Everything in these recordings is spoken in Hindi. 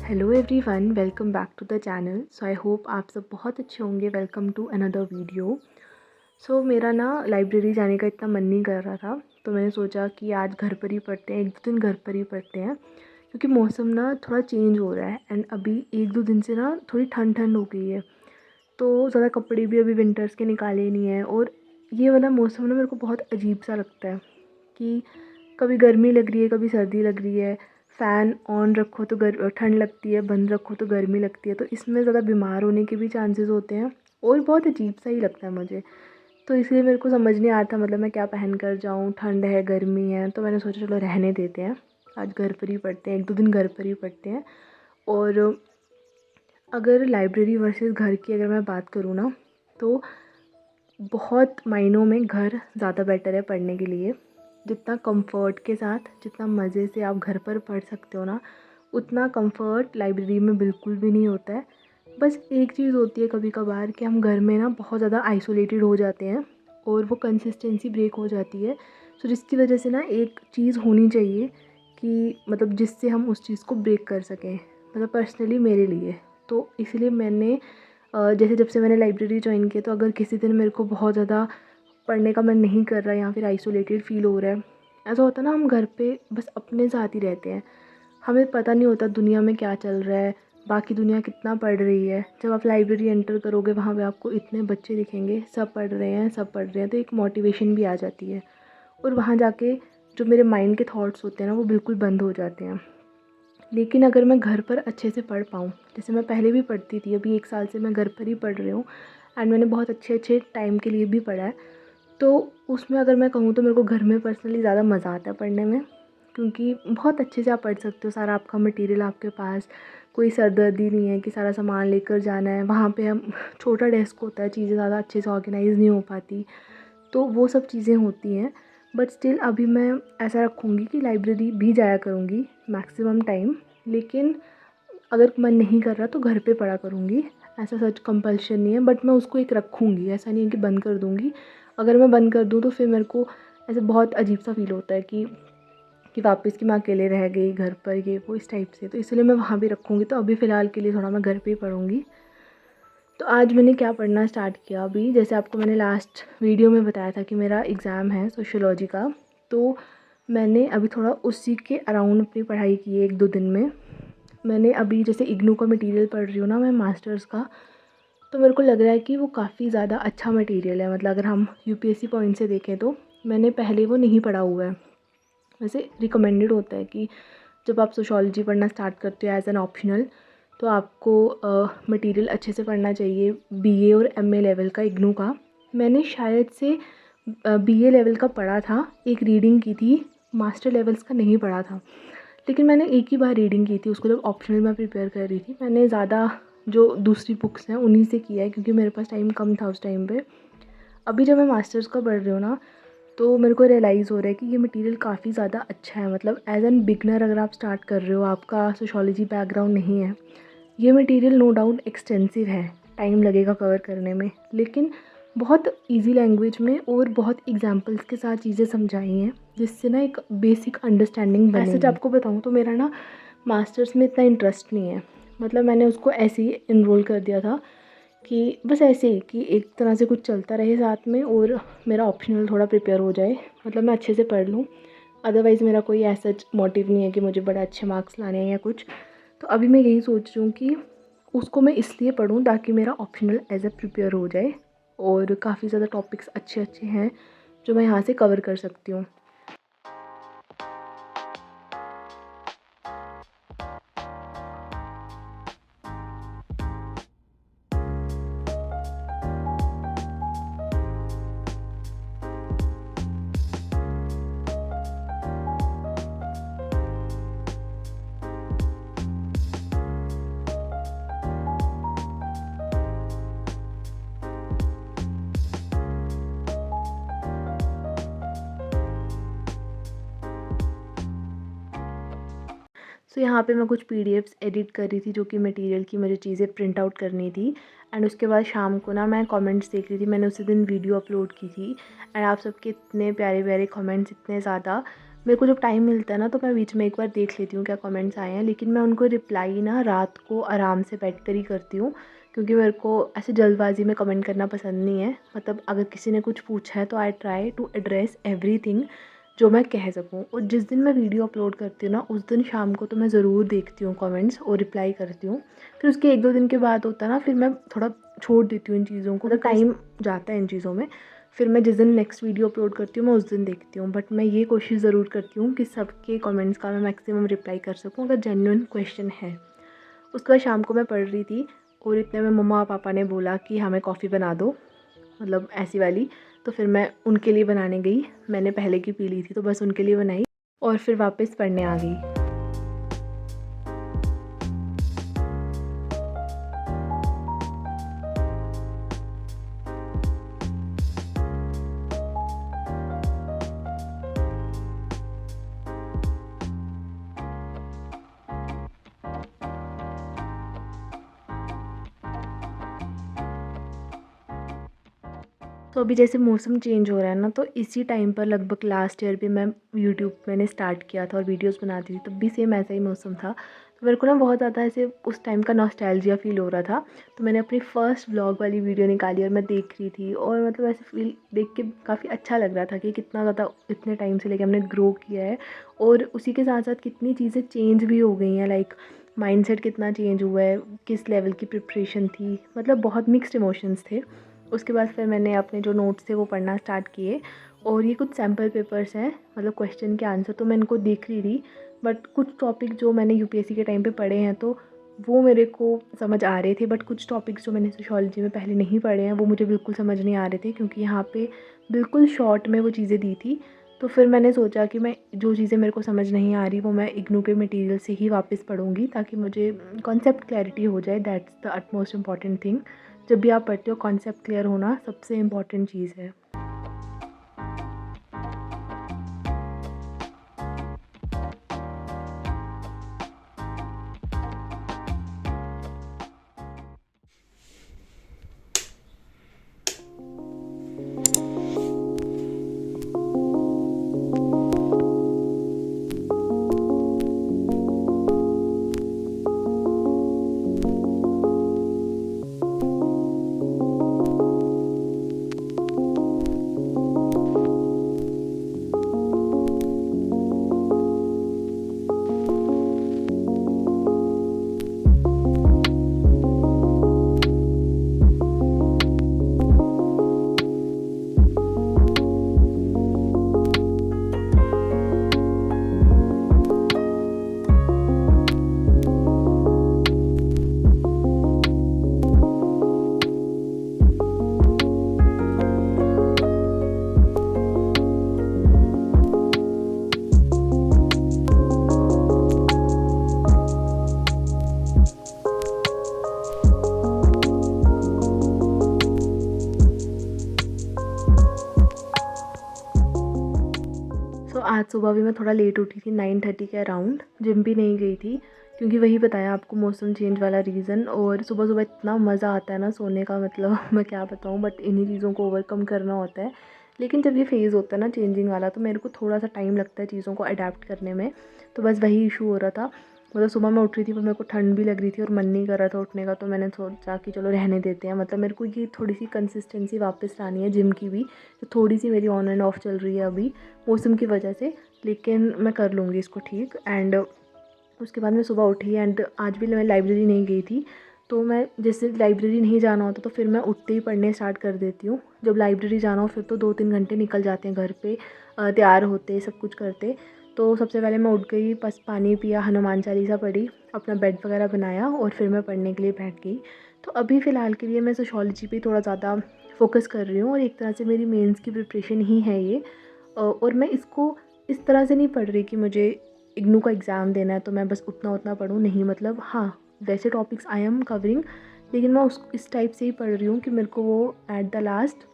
Hello everyone, welcome back to the channel. So I hope आप सब बहुत अच्छे होंगे। Welcome to another video. So मेरा ना लाइब्रेरी जाने का इतना मन नहीं कर रहा था, तो मैंने सोचा कि आज घर पर ही पढ़ते हैं, एक दो दिन घर पर ही पढ़ते हैं, क्योंकि मौसम ना थोड़ा चेंज हो रहा है एंड अभी एक दो दिन से ना थोड़ी ठंड ठंड हो गई है, तो ज़्यादा कपड़े भी अभी विंटर्स के निकाले नहीं हैं। और ये वाला मौसम ना मेरे को बहुत अजीब सा लगता है कि कभी गर्मी लग रही है, कभी सर्दी लग रही है। फ़ैन ऑन रखो तो ठंड लगती है, बंद रखो तो गर्मी लगती है, तो इसमें ज़्यादा बीमार होने के भी चांसेस होते हैं और बहुत अजीब सा ही लगता है मुझे। तो इसलिए मेरे को समझ नहीं आता, मतलब मैं क्या पहन कर जाऊँ, ठंड है, गर्मी है, तो मैंने सोचा चलो रहने देते हैं, आज घर पर ही पढ़ते हैं, एक दो दिन घर पर ही पढ़ते हैं। और अगर लाइब्रेरी वर्सेस घर की अगर मैं बात करूँ ना, तो बहुत मायनों में घर ज़्यादा बेटर है पढ़ने के लिए। जितना कंफर्ट के साथ, जितना मज़े से आप घर पर पढ़ सकते हो ना, उतना कंफर्ट लाइब्रेरी में बिल्कुल भी नहीं होता है। बस एक चीज़ होती है कभी कभार कि हम घर में ना बहुत ज़्यादा आइसोलेटेड हो जाते हैं और वो कंसिस्टेंसी ब्रेक हो जाती है। सो जिसकी वजह से ना एक चीज़ होनी चाहिए कि मतलब जिससे हम उस चीज़ को ब्रेक कर सकें, मतलब पर्सनली मेरे लिए। तो इसलिए मैंने जैसे जब से मैंने लाइब्रेरी ज्वाइन की, तो अगर किसी दिन मेरे को बहुत ज़्यादा पढ़ने का मन नहीं कर रहा है या फिर आइसोलेटेड फ़ील हो रहा है, ऐसा होता है ना, हम घर पे बस अपने साथ ही रहते हैं, हमें पता नहीं होता दुनिया में क्या चल रहा है, बाकी दुनिया कितना पढ़ रही है। जब आप लाइब्रेरी एंटर करोगे, वहाँ पे आपको इतने बच्चे दिखेंगे, सब पढ़ रहे हैं, सब पढ़ रहे हैं, तो एक मोटिवेशन भी आ जाती है। और वहाँ जाके जो मेरे माइंड के थॉट्स होते हैं ना, वो बिल्कुल बंद हो जाते हैं। लेकिन अगर मैं घर पर अच्छे से पढ़ पाऊँ, जैसे मैं पहले भी पढ़ती थी, अभी 1 साल से मैं घर पर ही पढ़ रही हूँ एंड मैंने बहुत अच्छे अच्छे टाइम के लिए भी पढ़ा है, तो उसमें अगर मैं कहूँ तो मेरे को घर में पर्सनली ज़्यादा मज़ा आता है पढ़ने में, क्योंकि बहुत अच्छे से आप पढ़ सकते हो, सारा आपका मटेरियल आपके पास, कोई सरदर्दी नहीं है कि सारा सामान लेकर जाना है। वहाँ पे हम छोटा डेस्क होता है, चीज़ें ज़्यादा अच्छे से ऑर्गेनाइज़ नहीं हो पाती, तो वो सब चीज़ें होती हैं। बट स्टिल अभी मैं ऐसा रखूँगी कि लाइब्रेरी भी जाया करूँगी मैक्सिमम टाइम, लेकिन अगर मन नहीं कर रहा तो घर पे पढ़ा करूँगी। ऐसा सच कंपल्शन नहीं है, बट मैं उसको एक रखूँगी, ऐसा नहीं है कि बंद कर दूँगी। अगर मैं बंद कर दूँ तो फिर मेरे को ऐसे बहुत अजीब सा फ़ील होता है कि वापस कि मैं अकेले रह गई घर पर, ये वो इस टाइप से, तो इसलिए मैं वहाँ भी रखूँगी। तो अभी फ़िलहाल के लिए थोड़ा मैं घर पे ही पढ़ूँगी। तो आज मैंने क्या पढ़ना स्टार्ट किया, अभी जैसे आपको मैंने लास्ट वीडियो में बताया था कि मेरा एग्ज़ाम है सोशियोलॉजी का, तो मैंने अभी थोड़ा उसी के अराउंड अपनी पढ़ाई की है एक दो दिन में। मैंने अभी जैसे इग्नू का मटेरियल पढ़ रही हूँ ना मैं, मास्टर्स का, तो मेरे को लग रहा है कि वो काफ़ी ज़्यादा अच्छा मटेरियल है। मतलब अगर हम यूपीएससी पॉइंट से देखें तो मैंने पहले वो नहीं पढ़ा हुआ है। वैसे रिकमेंडेड होता है कि जब आप सोशियोलॉजी पढ़ना स्टार्ट करते हो एज़ एन ऑप्शनल, तो आपको मटेरियल अच्छे से पढ़ना चाहिए, बीए और एमए लेवल का इग्नू का। मैंने शायद से बीए लेवल का पढ़ा था, एक रीडिंग की थी, मास्टर लेवल्स का नहीं पढ़ा था। लेकिन मैंने एक ही बार रीडिंग की थी उसको, जब ऑप्शनल में प्रिपेयर कर रही थी। मैंने ज़्यादा जो दूसरी बुक्स हैं उन्हीं से किया है, क्योंकि मेरे पास टाइम कम था उस टाइम पे। अभी जब मैं मास्टर्स का पढ़ रही हूँ ना, तो मेरे को रियलाइज़ हो रहा है कि ये मटेरियल काफ़ी ज़्यादा अच्छा है। मतलब एज़ एन बिगनर अगर आप स्टार्ट कर रहे हो, आपका सोशियोलॉजी बैकग्राउंड नहीं है, ये मटेरियल नो डाउट एक्सटेंसिव है, टाइम लगेगा कवर करने में, लेकिन बहुत इजी लैंग्वेज में और बहुत एग्जांपल्स के साथ चीज़ें समझाई हैं, जिससे ना एक बेसिक अंडरस्टैंडिंग बनेगी। ऐसे आपको बताऊँ तो मेरा ना मास्टर्स में इतना इंटरेस्ट नहीं है, मतलब मैंने उसको ऐसे ही इनरोल कर दिया था कि बस ऐसे ही कि एक तरह से कुछ चलता रहे साथ में और मेरा ऑप्शनल थोड़ा प्रिपेयर हो जाए, मतलब मैं अच्छे से पढ़ लूँ। अदरवाइज़ मेरा कोई ऐसा मोटिव नहीं है कि मुझे बड़े अच्छे मार्क्स लाने हैं या कुछ। तो अभी मैं यही सोच रही हूँ कि उसको मैं इसलिए पढूँ ताकि मेरा ऑप्शनल एज़ अ प्रिपेयर हो जाए, और काफ़ी ज़्यादा टॉपिक्स अच्छे अच्छे हैं जो मैं यहाँ से कवर कर सकती हूँ। सो यहाँ पे मैं कुछ पीडीएफ्स एडिट कर रही थी, जो कि मटेरियल की मुझे चीज़ें प्रिंट आउट करनी थी। एंड उसके बाद शाम को ना मैं कमेंट्स देख रही थी, मैंने उसी दिन वीडियो अपलोड की थी एंड आप सबके इतने प्यारे प्यारे कमेंट्स, इतने ज़्यादा, मेरे को जब टाइम मिलता है ना तो मैं बीच में एक बार देख लेती हूँ क्या कमेंट्स आए हैं, लेकिन मैं उनको रिप्लाई ना रात को आराम से बैठ कर ही करती हूँ, क्योंकि मेरे को ऐसे जल्दबाजी में कमेंट करना पसंद नहीं है। मतलब अगर किसी ने कुछ पूछा है तो I try to address everything जो मैं कह सकूँ। और जिस दिन मैं वीडियो अपलोड करती हूँ ना उस दिन शाम को तो मैं ज़रूर देखती हूँ कमेंट्स और रिप्लाई करती हूँ। फिर उसके 1-2 दिन के बाद होता है ना, फिर मैं थोड़ा छोड़ देती हूँ इन चीज़ों को, मतलब टाइम जाता है इन चीज़ों में। फिर मैं जिस दिन नेक्स्ट वीडियो अपलोड करती हूँ मैं उस दिन देखती हूँ, बट मैं ये कोशिश ज़रूर करती हूँ कि सबके कमेंट्स का मैं मैक्सिमम रिप्लाई कर सकूँ अगर जेन्युइन क्वेश्चन है। उसके बाद शाम को मैं पढ़ रही थी और इतने में मम्मा पापा ने बोला कि हमें कॉफ़ी बना दो, मतलब ऐसी वाली। तो फिर मैं उनके लिए बनाने गई। मैंने पहले की पी ली थी तो बस उनके लिए बनाई और फिर वापस पढ़ने आ गई। तो अभी जैसे मौसम चेंज हो रहा है ना, तो इसी टाइम पर लगभग लास्ट ईयर भी मैं यूट्यूब मैंने स्टार्ट किया था और वीडियोस बनाती थी, तब भी सेम ऐसा ही मौसम था। तो मेरे को ना बहुत ज़्यादा ऐसे उस टाइम का नॉस्टैल्जिया फ़ील हो रहा था। तो मैंने अपनी फ़र्स्ट व्लॉग वाली वीडियो निकाली और मैं देख रही थी, और मतलब ऐसे फील देख के काफ़ी अच्छा लग रहा था कि कितना ज़्यादा इतने टाइम से लेके हमने ग्रो किया है। और उसी के साथ साथ कितनी चीज़ें चेंज भी हो गई हैं, लाइक माइंडसेट कितना चेंज हुआ है, किस लेवल की प्रिपरेशन थी, मतलब बहुत मिक्स्ड इमोशंस थे। उसके बाद फिर मैंने अपने जो नोट्स थे वो पढ़ना स्टार्ट किए, और ये कुछ सैम्पल पेपर्स हैं, मतलब क्वेश्चन के आंसर तो मैं इनको देख रही थी। बट कुछ टॉपिक जो मैंने यूपीएससी के टाइम पे पढ़े हैं तो वो मेरे को समझ आ रहे थे, बट कुछ टॉपिक्स जो मैंने सोशियोलॉजी में पहले नहीं पढ़े हैं वो मुझे बिल्कुल समझ नहीं आ रहे थे, क्योंकि यहाँ पे बिल्कुल शॉर्ट में वो चीज़ें दी थी। तो फिर मैंने सोचा कि मैं जो चीज़ें मेरे को समझ नहीं आ रही वो मैं इग्नू के मटेरियल से ही वापस पढ़ूँगी, ताकि मुझे कॉन्सेप्ट क्लैरिटी हो जाए। That's the utmost important thing. जब भी आप पढ़ते हो कॉन्सेप्ट क्लियर होना सबसे इम्पॉर्टेंट चीज़ है। आज सुबह भी मैं थोड़ा लेट उठी थी, 9:30 के अराउंड। जिम भी नहीं गई थी, क्योंकि वही बताया आपको मौसम चेंज वाला रीज़न। और सुबह सुबह इतना मज़ा आता है ना सोने का, मतलब मैं क्या बताऊँ, बट इन्हीं चीज़ों को ओवरकम करना होता है। लेकिन जब ये फ़ेज़ होता है ना चेंजिंग वाला, तो मेरे को थोड़ा सा टाइम लगता है चीज़ों को अडेप्ट करने में। तो बस वही इशू हो रहा था। मतलब सुबह मैं उठ रही थी पर मेरे को ठंड भी लग रही थी और मन नहीं कर रहा था उठने का, तो मैंने सोचा कि चलो रहने देते हैं। मतलब मेरे को ये थोड़ी सी कंसिस्टेंसी वापस लानी है जिम की भी, तो थोड़ी सी मेरी ऑन एंड ऑफ चल रही है अभी मौसम की वजह से, लेकिन मैं कर लूँगी इसको ठीक। एंड उसके बाद मैं सुबह उठी एंड आज भी मैं लाइब्रेरी नहीं गई थी। तो मैं जैसे लाइब्रेरी नहीं जाना होता तो फिर मैं उठते ही पढ़ने स्टार्ट कर देती हूँ। जब लाइब्रेरी जाना हो फिर तो 2-3 घंटे निकल जाते हैं घर पे तैयार होते सब कुछ करते। तो सबसे पहले मैं उठ गई, बस पानी पिया, हनुमान चालीसा पढ़ी, अपना बेड वगैरह बनाया और फिर मैं पढ़ने के लिए बैठ गई। तो अभी फ़िलहाल के लिए मैं सोशियोलॉजी पे थोड़ा ज़्यादा फ़ोकस कर रही हूँ, और एक तरह से मेरी मेंस की प्रिपरेशन ही है ये। और मैं इसको इस तरह से नहीं पढ़ रही कि मुझे इग्नू का एग्ज़ाम देना है तो मैं बस उतना उतना पढूँ, नहीं। मतलब हाँ, वैसे टॉपिक्स आई एम कवरिंग, लेकिन मैं उस इस टाइप से ही पढ़ रही हूँ कि मेरे को वो एट द लास्ट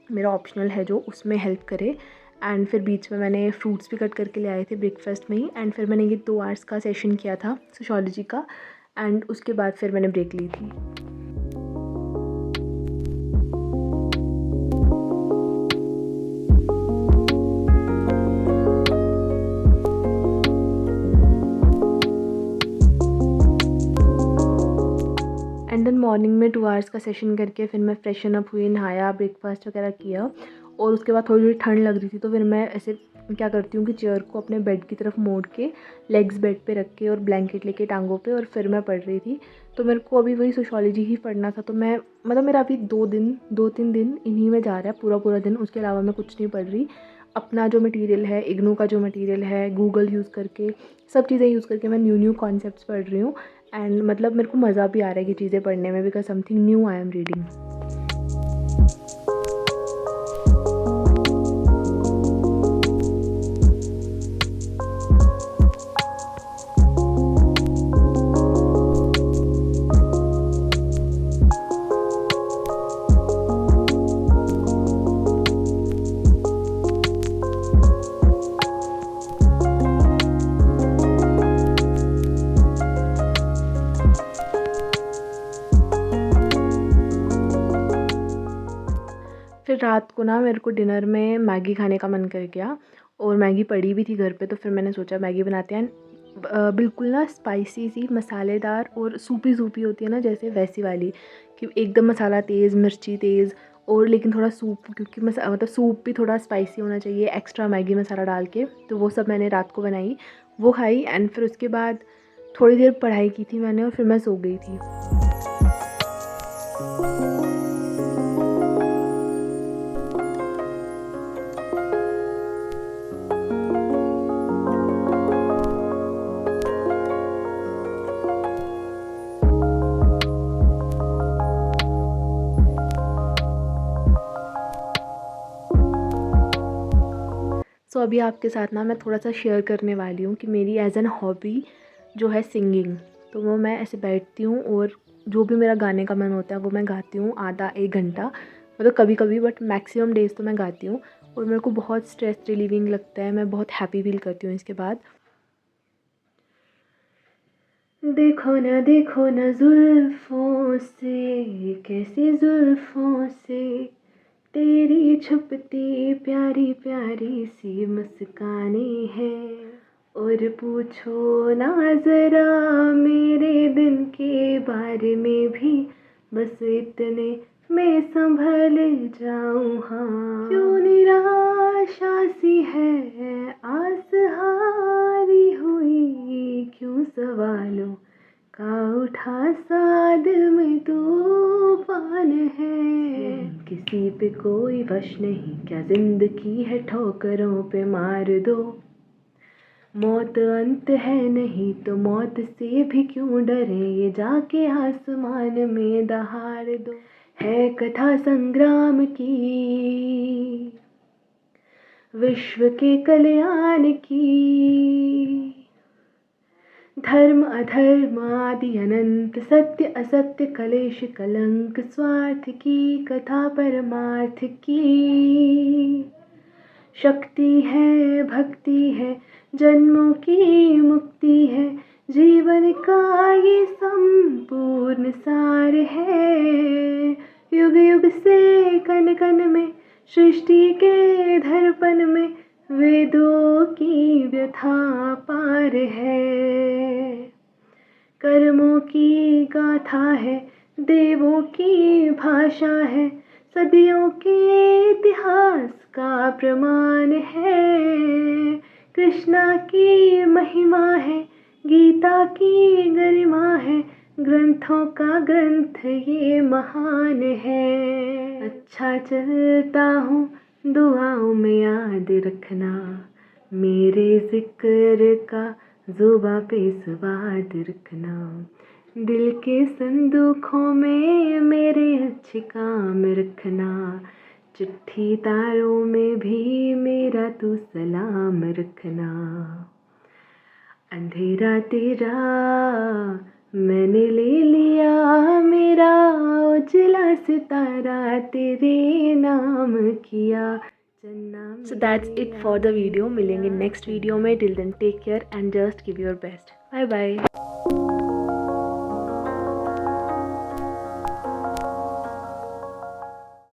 मेरा ऑप्शनल है जो उसमें हेल्प करे। एंड फिर बीच में मैंने फ्रूट्स भी कट करके ले आए थे ब्रेकफास्ट में ही। एंड फिर मैंने ये 2 आवर्स का सेशन किया था सोशियोलॉजी का, एंड उसके बाद फिर मैंने ब्रेक ली थी। मॉर्निंग में 2 आवर्स का सेशन करके फिर मैं फ्रेशन अप हुई, नहाया, ब्रेकफास्ट वगैरह किया और उसके बाद थोड़ी थोड़ी ठंड लग रही थी तो फिर मैं ऐसे क्या करती हूँ कि चेयर को अपने बेड की तरफ मोड़ के लेग्स बेड पे रख के और ब्लैंकेट लेके टांगों पे और फिर मैं पढ़ रही थी। तो मेरे को अभी वही सोशियोलॉजी ही पढ़ना था तो मैं मतलब मेरा अभी 2-3 दिन इन्हीं में जा रहा है पूरा दिन, उसके अलावा मैं कुछ नहीं पढ़ रही। अपना जो मटेरियल है, इग्नू का जो मटेरियल है, गूगल यूज़ करके, सब चीज़ें यूज़ करके मैं न्यू कॉन्सेप्ट्स पढ़ रही हूँ। एंड मतलब मेरे को मज़ा भी आ रहा है कि चीज़ें पढ़ने में, because something new I am reading. फिर रात को ना मेरे को डिनर में मैगी खाने का मन कर गया और मैगी पड़ी भी थी घर पे, तो फिर मैंने सोचा मैगी बनाते हैं। बिल्कुल ना स्पाइसी सी, मसालेदार और सूपी सूपी होती है ना जैसे, वैसी वाली, कि एकदम मसाला तेज़, मिर्ची तेज़ और लेकिन थोड़ा सूप, क्योंकि मतलब सूप भी थोड़ा स्पाइसी होना चाहिए, एक्स्ट्रा मैगी मसाला डाल के। तो वो सब मैंने रात को बनाई, वो खाई एंड फिर उसके बाद थोड़ी देर पढ़ाई की थी मैंने और फिर मैं सो गई थी। सो अभी आपके साथ ना मैं थोड़ा सा शेयर करने वाली हूँ कि मेरी एज एन हॉबी जो है सिंगिंग। तो वो मैं ऐसे बैठती हूँ और जो भी मेरा गाने का मन होता है वो मैं गाती हूँ आधा 1 घंटा, मतलब कभी कभी, बट मैक्सिमम डेज़ तो मैं गाती हूँ और मेरे को बहुत स्ट्रेस रिलीविंग लगता है, मैं बहुत हैप्पी फील करती हूँ इसके बाद। देखो ना जुल्फ़ों से, कैसी जुल्फ़ों से तेरी छुपती प्यारी प्यारी सी मुस्कानें हैं। और पूछो ना ज़रा मेरे दिन के बारे में भी, बस इतने मैं संभल जाऊँ। हाँ, क्यों निराशा सी है आस हारी हुई, क्यों सवालों का उठा सा दिल में तूफान है। किसी पे कोई वश नहीं, क्या जिंदगी है ठोकरों पे मार दो। मौत अंत है नहीं तो मौत से भी क्यों डरे, ये जाके आसमान में दहाड़ दो। है कथा संग्राम की, विश्व के कल्याण की, धर्म अधर्म आदि अनंत, सत्य असत्य कलेश कलंक, स्वार्थ की कथा परमार्थ की। शक्ति है भक्ति है जन्मों की मुक्ति है, जीवन का ये संपूर्ण सार है। युग युग से कण कण में, सृष्टि के दर्पण में, वेदों की व्यथा पार है। कर्मों की गाथा है, देवों की भाषा है, सदियों के इतिहास का प्रमाण है। कृष्णा की महिमा है, गीता की गरिमा है, ग्रंथों का ग्रंथ ये महान है। अच्छा चलता हूँ दुआओं में याद रखना, मेरे जिक्र का ज़ुबां पे स्वाद रखना। दिल के संदूकों में मेरे अच्छे काम रखना, चिट्ठी तारों में भी मेरा तू सलाम रखना। अंधेरा तेरा मैंने ले लिया मेरा, उजला सितारा तेरे नाम किया। So that's it for the video. मिलेंगे नेक्स्ट वीडियो में। Till then take care and just give your best. Bye bye.